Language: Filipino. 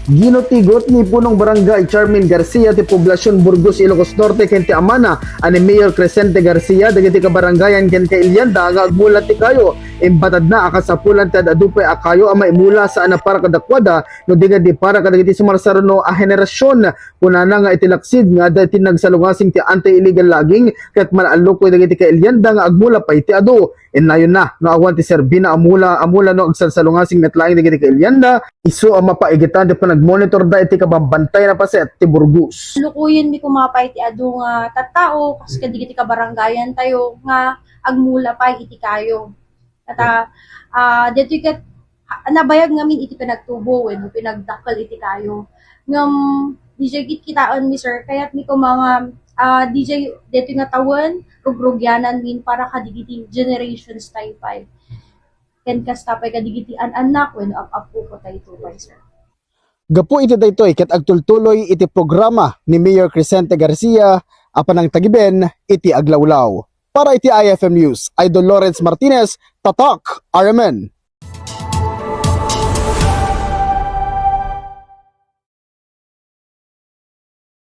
Ginotigot ni punong barangay Charmin Garcia ti Poblasyon Burgos, Ilocos Norte ken ti amana ani Mayor Crescente Garcia dagiti kabarangayan ken ka Ilyanda nga agmulat ti kayo imbatad na akasapulan ti adupay akayo ama imula sa ana para kadakwada no dinga di para kadagiti sumarsaruno a henerasyon kunana nga itilaksid nga dati nagsalungasing ti anti-illegal logging ket malalukoy dagiti ka Ilyanda nga agmula pay ti adu inayon na no awan ti Serbina amula no agsalungasing netlaing dagiti ka Ilyanda isu ang mapaigitan ti nag-monitor da iti kabambantay na paset ti Burgos. Lukuyin mi kumapay ti adu nga tattao kas kadigiti kabarangayan tayo nga agmula pa iti kayo. At dito ket nabayag ngamin iti pinagtubo wenno pinagdakkel iti kayo. Ngam DJ git kitaan mi sir kayat mi ko mga DJ dito nga tawon rugrugyanan min para kadigiti generations tayo pa. Ken kas tapay kadigiti anak wenno apo ko tayo tupay sir. Gapu iti daytoy ket agtultuloy iti programa ni Mayor Crescente Garcia apan ang tagiben iti aglawlaw. Para iti IFM News, Idol Lawrence Martinez, Tatak, RMN.